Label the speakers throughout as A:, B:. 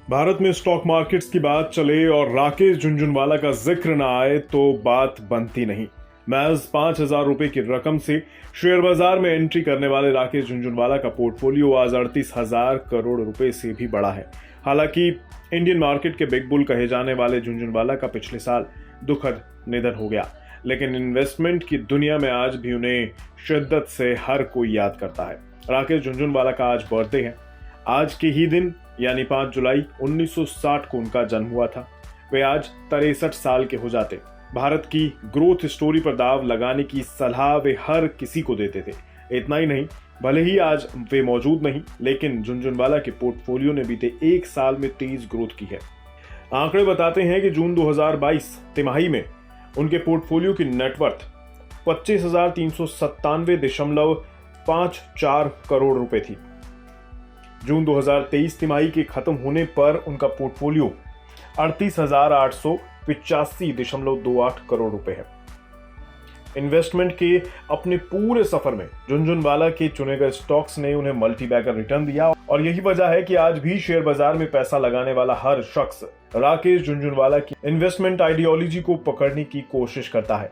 A: भारत में stock markets की बात चले और राकेश झुनझुनवाला का जिक्र ना आए तो बात बनती नहीं। महज 5,000 रुपए की रकम से शेयर बाजार में एंट्री करने वाले राकेश झुनझुनवाला का पोर्टफोलियो आज 38,000 करोड़ रुपए से भी बड़ा है। हालांकि इंडियन मार्केट के बिग बुल कहे जाने वाले झुनझुनवाला का पिछले साल दुखद निधन हो गया, लेकिन इन्वेस्टमेंट की दुनिया में आज भी उन्हें शिद्दत से हर कोई याद करता है। राकेश झुनझुनवाला का आज बर्थडे है। आज के ही दिन यानी 5 जुलाई 1960 को उनका जन्म हुआ था। वे आज 63 साल के हो जाते। भारत की ग्रोथ स्टोरी पर दाव लगाने की सलाह वे हर किसी को देते थे। इतना ही नहीं, भले ही आज वे मौजूद नहीं, लेकिन झुनझुनवाला के पोर्टफोलियो ने बीते एक साल में तेज ग्रोथ की है। आंकड़े बताते हैं कि जून 2022 तिमाही में उनके पोर्टफोलियो की नेटवर्थ 25,397.54 करोड़ रुपए थी। जून 2023 तिमाही के खत्म होने पर उनका पोर्टफोलियो 38,885.28 करोड़ रुपए है। इन्वेस्टमेंट के अपने पूरे सफर में झुनझुनवाला के चुने गए स्टॉक्स ने उन्हें मल्टी बैगर रिटर्न दिया और यही वजह है कि आज भी शेयर बाजार में पैसा लगाने वाला हर शख्स राकेश झुनझुनवाला की इन्वेस्टमेंट आइडियोलॉजी को पकड़ने की कोशिश करता है।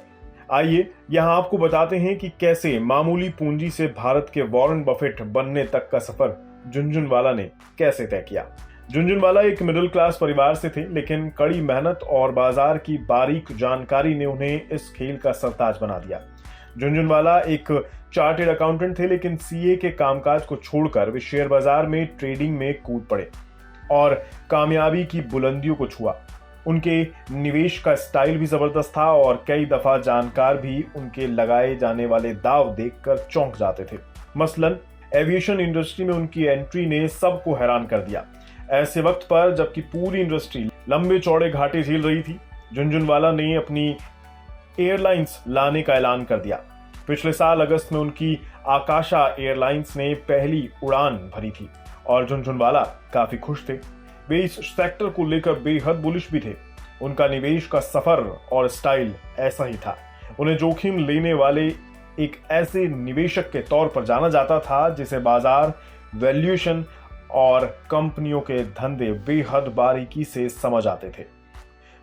A: आइए यहां आपको बताते हैं कि कैसे मामूली पूंजी से भारत के वॉरेन बफेट बनने तक का सफर झुनझुनवाला ने कैसे तय किया। झुनझुनवाला एक मिडिल क्लास परिवार से थे, लेकिन कड़ी मेहनत और बाजार की बारीक जानकारी ने उन्हें इस खेल का सरताज बना दिया। झुनझुनवाला एक चार्टेड अकाउंटेंट थे, लेकिन सीए के कामकाज को छोड़कर वे शेयर बाजार में ट्रेडिंग में कूद पड़े और कामयाबी की बुलंदियों को छुआ। उनके निवेश का स्टाइल भी जबरदस्त था और कई दफा जानकार भी उनके लगाए जाने वाले दाव देखकर चौंक जाते थे। मसलन एविएशन इंडस्ट्री में उनकी एंट्री ने सबको हैरान कर दिया। ऐसे वक्त पर जबकि पूरी इंडस्ट्री लंबे चौड़े घाटे झेल रही थी, झुनझुनवाला ने अपनी एयरलाइंस लाने का ऐलान कर दिया। पिछले साल अगस्त में उनकी आकाशा एयरलाइंस ने पहली उड़ान भरी थी और झुनझुनवाला काफी खुश थे। वे इस सेक्टर को लेकर बेहद बुलिश भी थे। उनका निवेश का सफर और स्टाइल ऐसा ही था। उन्हें जोखिम लेने वाले एक ऐसे निवेशक के तौर पर जाना जाता था जिसे बाजार, वैल्यूएशन और कंपनियों के धंधे बेहद बारीकी से समझ आते थे।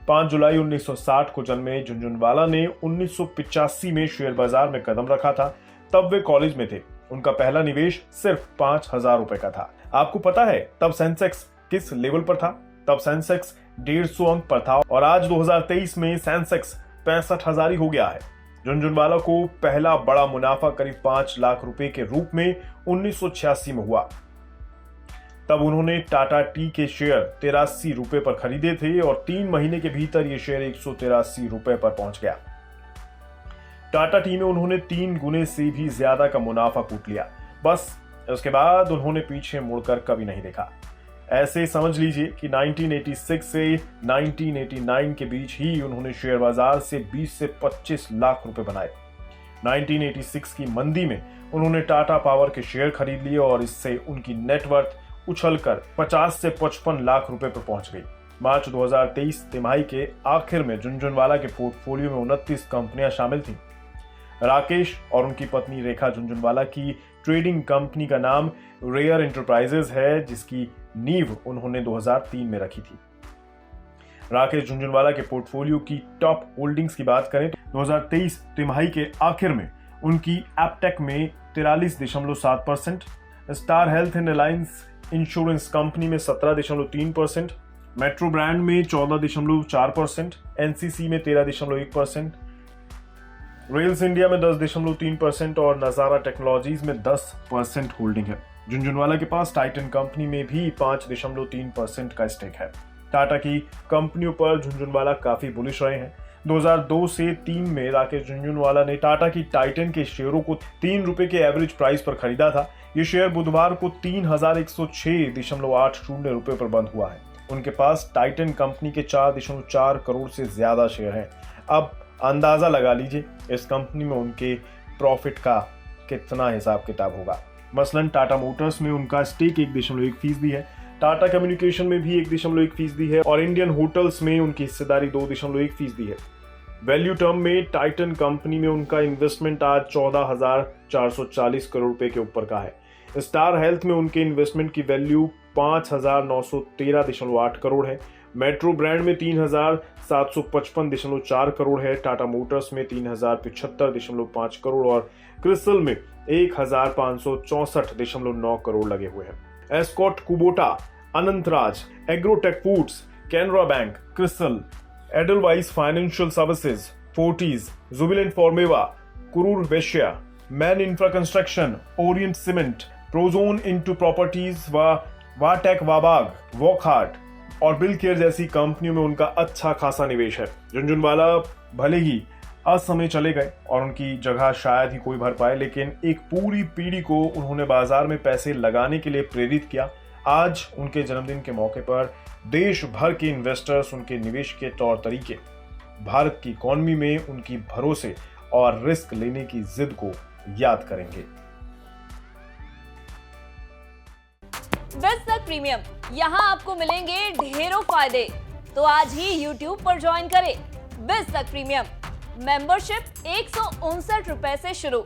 A: 5 जुलाई 1960 को जन्मे झुनझुनवाला ने 1985 में शेयर बाजार में कदम रखा था। तब वे कॉलेज में थे। उनका पहला निवेश सिर्फ 5,000 रुपए का था। आपको पता है तब सेंसेक्स किस लेवल पर था? तब सेंसेक्स 150 अंक पर था और आज 2023 में सेंसेक्स 65,000 ही हो गया है। झुनझुनवाला को पहला बड़ा मुनाफा करीब 5 लाख रुपए के रूप में 1986 में हुआ। तब उन्होंने टाटा टी के शेयर 83 रुपए पर खरीदे थे और 3 महीने के भीतर ये शेयर 183 रुपए पर पहुंच गया। टाटा टी में उन्होंने 3 गुने से भी ज्यादा का मुनाफा कूट लिया। बस उसके बाद उन्होंने पीछे मुड़कर कभी नहीं देखा। ऐसे समझ लीजिए कि 1986 से 1989 के बीच ही उन्होंने शेयर बाजार से 20 से 25 लाख रुपए बनाए। 1986 की मंदी में उन्होंने टाटा पावर के शेयर खरीद लिए और इससे उनकी नेटवर्थ उछलकर 50 से 55 लाख रुपए पर पहुंच गई। मार्च 2023 तिमाही के आखिर में झुनझुनवाला के पोर्टफोलियो में 29 कंपनियां शामिल थीं। राकेश और उनकी पत्नी रेखा झुनझुनवाला की ट्रेडिंग कंपनी का नाम रेयर एंटरप्राइजेज है, जिसकी नींव उन्होंने 2003 में रखी थी। राकेश झुनझुनवाला के पोर्टफोलियो की टॉप होल्डिंग्स की बात करें तो 2023 तिमाही के आखिर में उनकी एपटेक में 43.7%, star health and alliance insurance company में 17.3%, मेट्रो ब्रांड में 14.4%, एनसीसी में 13.1%, रेल्स इंडिया में 10.3% और नजारा टेक्नोलॉजीज में 10% होल्डिंग है। झुनझुनवाला के पास टाइटन कंपनी में भी 5.3% का स्टेक है। टाटा की कंपनियों पर झुनझुनवाला काफी बुलिश रहे हैं। 2002 से 3 में राकेश झुनझुनवाला ने टाटा की टाइटन के शेयरों को 3 रुपए के एवरेज प्राइस पर खरीदा था। ये शेयर बुधवार को 3,106.80 रुपए पर बंद हुआ है। उनके पास टाइटन कंपनी के 4.4 करोड़ से ज्यादा शेयर हैं। अब अंदाजा लगा लीजिए इस कंपनी में उनके प्रॉफिट का कितना हिसाब किताब होगा। मसलन टाटा मोटर्स में उनका स्टेक 1.1% है, टाटा कम्युनिकेशन में भी 1.1% है और इंडियन होटल्स में उनकी हिस्सेदारी 2.1% है। वैल्यू टर्म में टाइटन कंपनी में उनका इन्वेस्टमेंट आज 14,440 करोड़ रुपए के ऊपर का है। स्टार हेल्थ में उनके इन्वेस्टमेंट की वैल्यू 5,913.8 करोड़ है। मेट्रो ब्रांड में 3,755.4 करोड़ है। टाटा मोटर्स में 3,075.5 करोड़ और क्रिसल में 1,564.9 करोड़ लगे हुए हैं। Escorts Kubota, Anantraj, Agrotech Foods, Canara Bank, Crisil, Edelweiss Financial Services, Fortis, Jubilant Pharmova, Karur Vysya, Man Infra Construction, Orient Cement, Prozone Intu Properties, Vatech Wabag, Wockhardt और बिल केयर जैसी कंपनियों में उनका अच्छा खासा निवेश है। झुनझुनवाला भले ही असमय चले गए और उनकी जगह शायद ही कोई भर पाए, लेकिन एक पूरी पीढ़ी को उन्होंने बाजार में पैसे लगाने के लिए प्रेरित किया। आज उनके जन्मदिन के मौके पर देश भर के इन्वेस्टर्स उनके निवेश के तौर तरीके, भारत की इकॉनमी में उनकी भरोसे और रिस्क लेने की जिद को याद करेंगे।
B: बिज़ तक प्रीमियम, यहाँ आपको मिलेंगे ढेरों फायदे। तो आज ही YouTube पर ज्वाइन करें। बिज़ तक प्रीमियम मेंबरशिप 159 रुपए से शुरू।